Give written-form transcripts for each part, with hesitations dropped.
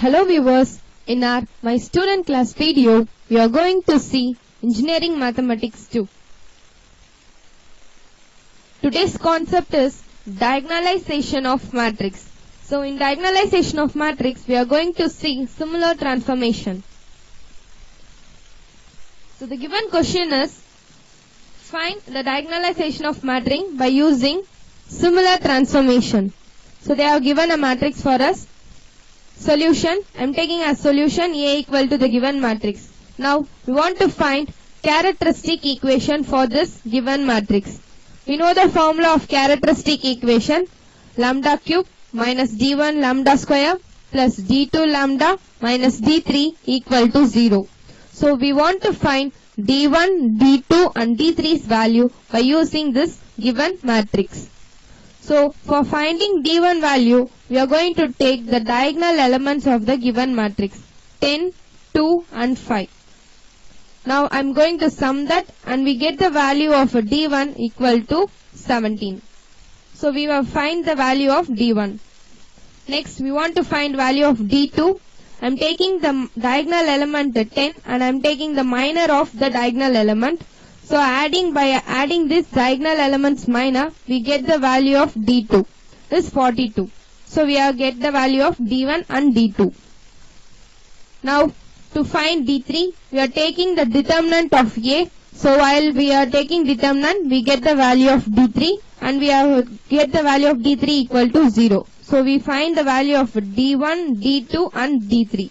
Hello viewers, in our My Student Class video, we are going to see Engineering Mathematics 2. Today's concept is diagonalization of matrix. So in diagonalization of matrix, we are going to see similar transformation. So the given question is, find the diagonalization of matrix by using similar transformation. So they have given a matrix for us. Solution, I am taking as solution A equal to the given matrix. Now we want to find characteristic equation for this given matrix. We know the formula of characteristic equation, lambda cube minus d1 lambda square plus d2 lambda minus d3 equal to 0. So we want to find d1, d2 and d3's value by using this given matrix. So for finding d1 value, we are going to take the diagonal elements of the given matrix 10, 2 and 5. Now I am going to sum that and we get the value of d1 equal to 17. So we will find the value of d1. Next we want to find value of d2. I am taking the diagonal element 10 and I am taking the minor of the diagonal element. So by adding this diagonal elements minor, we get the value of d2 is 42. So we have get the value of d1 and d2. Now to find d3, we are taking the determinant of a. So while we are taking determinant, we get the value of d3 and we get the value of d3 equal to 0. So we find the value of d1, d2 and d3.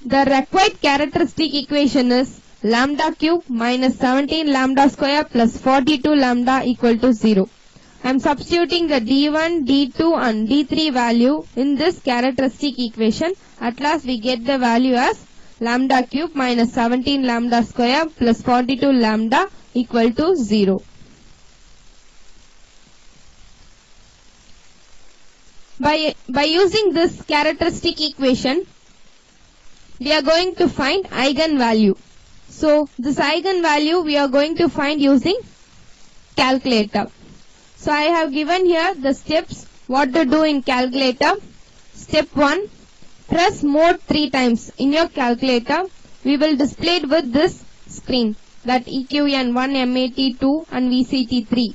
The required characteristic equation is lambda cube minus 17 lambda square plus 42 lambda equal to 0. I am substituting the d1, d2 and d3 value in this characteristic equation. At last we get the value as lambda cube minus 17 lambda square plus 42 lambda equal to 0. By using this characteristic equation, we are going to find eigenvalue. So this eigenvalue we are going to find using calculator. So I have given here the steps what to do in calculator. Step 1, press mode 3 times in your calculator. We will display it with this screen, that EQN1, MAT2 and VCT3.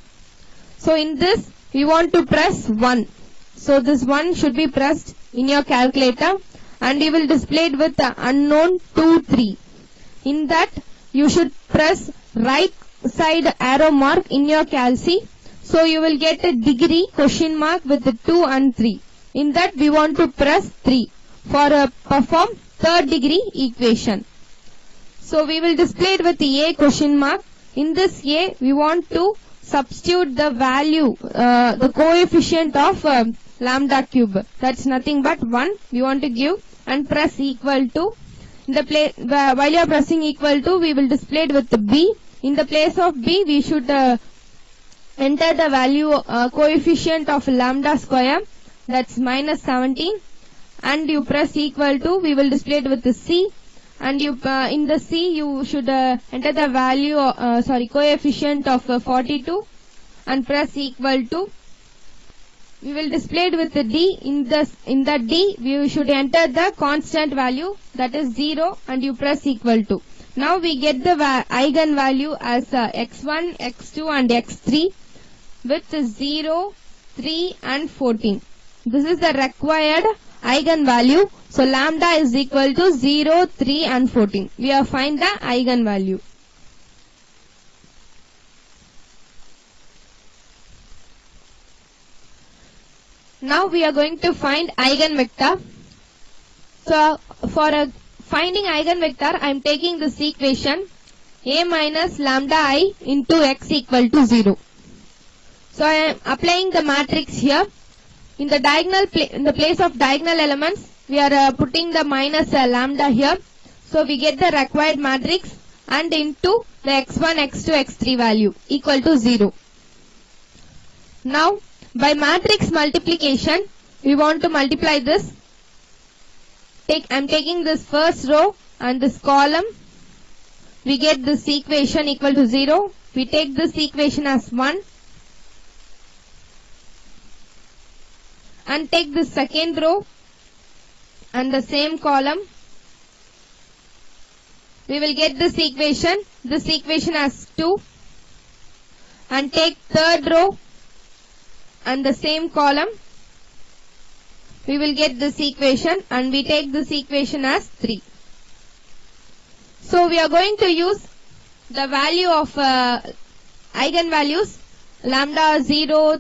So in this we want to press 1. So this 1 should be pressed in your calculator and you will display it with the unknown 2, 3. In that you should press right side arrow mark in your calc. So you will get a degree question mark with the 2 and 3. In that we want to press 3 for perform third degree equation. So we will display it with the A question mark. In this A we want to substitute the value, the coefficient of lambda cube. That's nothing but 1 we want to give and press equal to. In the place while you are pressing equal to, we will display it with the B. In the place of B we should enter the value coefficient of lambda square, that's minus 17, and you press equal to, we will display it with the C, and you in the C you should enter the value coefficient of 42 and press equal to. We will display it with the D. In the D we should enter the constant value, that is 0, and you press equal to. Now we get the eigenvalue as x1, x2 and x3 with 0, 3 and 14. This is the required eigenvalue. So lambda is equal to 0, 3 and 14. We have find the eigenvalue. Now we are going to find eigenvector. So for finding eigenvector, I am taking this equation A minus lambda I into x equal to 0. So I am applying the matrix here. In the diagonal in the place of diagonal elements, we are putting the minus lambda here. So we get the required matrix and into the x1, x2, x3 value equal to 0. Now by matrix multiplication, we want to multiply this. I am taking this first row and this column. We get this equation equal to 0. We take this equation as 1 and take the second row and the same column. We will get this equation as 2, and take third row and the same column. We will get this equation, and we take this equation as 3. So we are going to use the value of eigenvalues lambda 0,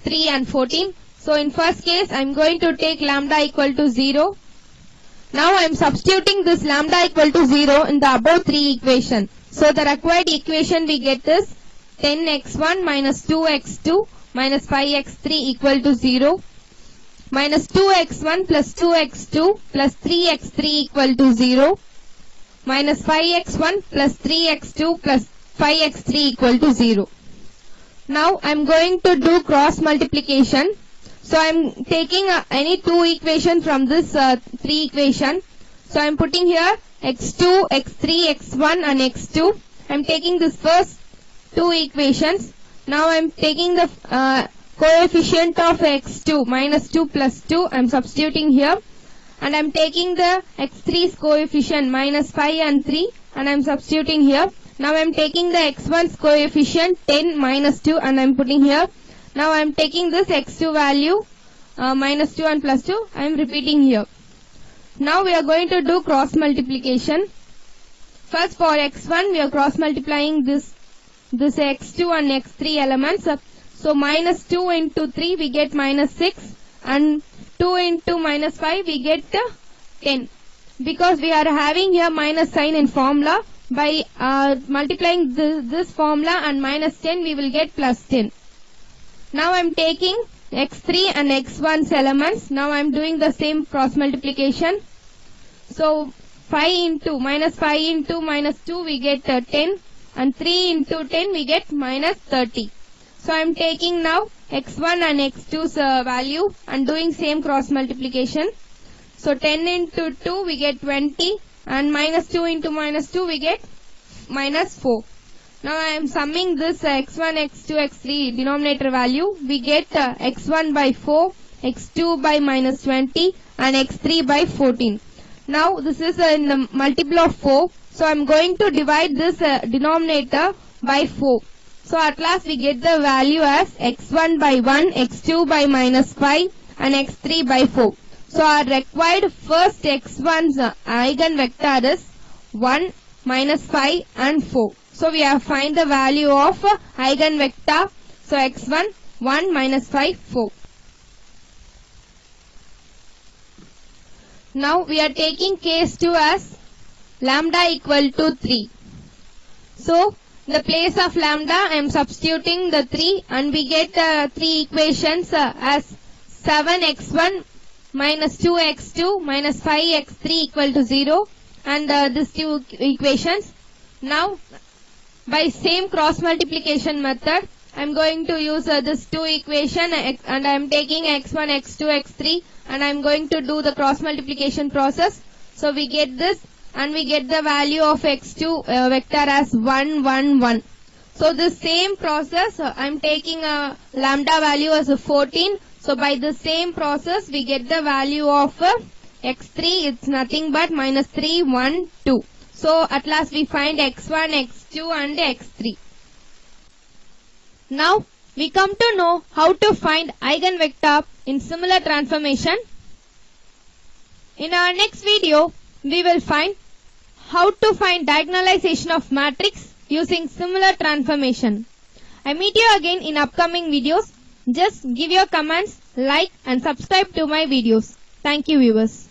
3 and 14. So in first case I am going to take lambda equal to 0. Now I am substituting this lambda equal to 0 in the above 3 equation. So the required equation we get is 10x1 minus 2x2 minus 5x3 equal to 0. Minus 2x1 plus 2x2 plus 3x3 equal to 0. Minus 5x1 plus 3x2 plus 5x3 equal to 0. Now I am going to do cross multiplication. So I am taking any two equation from this 3 equation. So I am putting here x2, x3, x1 and x2. I am taking this first two equations. Now I am taking the coefficient of x2 minus 2 plus 2. I am substituting here. And I am taking the x3's coefficient minus 5 and 3 and I am substituting here. Now I am taking the x1's coefficient 10 minus 2 and I am putting here. Now I am taking this x2 value minus 2 and plus 2. I am repeating here. Now we are going to do cross multiplication. First for x1 we are cross multiplying this x2 and x3 elements. So minus 2 into 3 we get minus 6 and 2 into minus 5 we get 10. Because we are having here minus sign in formula, by multiplying this formula and minus 10 we will get plus 10. Now I am taking x3 and x1's elements. Now I am doing the same cross multiplication. So 5 into minus 2 we get 10 and 3 into 10 we get minus 30. So I am taking now x1 and x2's value and doing same cross multiplication. So 10 into 2 we get 20 and minus 2 into minus 2 we get minus 4. Now I am summing this x1, x2, x3 denominator value. We get x1 by 4, x2 by minus 20 and x3 by 14. Now this is in the multiple of 4. So I am going to divide this denominator by 4. So at last we get the value as x1 by 1, x2 by minus 5 and x3 by 4. So our required first x1's eigenvector is 1, minus 5 and 4. So we have find the value of eigenvector. So x1, 1, minus 5, 4. Now we are taking case 2 as lambda equal to 3. So in the place of lambda I am substituting the 3 and we get 3 equations as 7x1 minus 2x2 minus 5x3 equal to 0 and these two equations. Now by same cross multiplication method I am going to use this two equation and I am taking x1, x2, x3 and I am going to do the cross multiplication process. So we get this and we get the value of x2 vector as 1, 1, 1. So the same process I am taking a lambda value as a 14. So by the same process we get the value of x3, it's nothing but minus 3, 1, 2. So at last we find x1, x2 and x3. Now we come to know how to find eigenvector in similar transformation. In our next video we will find how to find diagonalization of matrix using similar transformation. I meet you again in upcoming videos. Just give your comments, like and subscribe to my videos. Thank you viewers.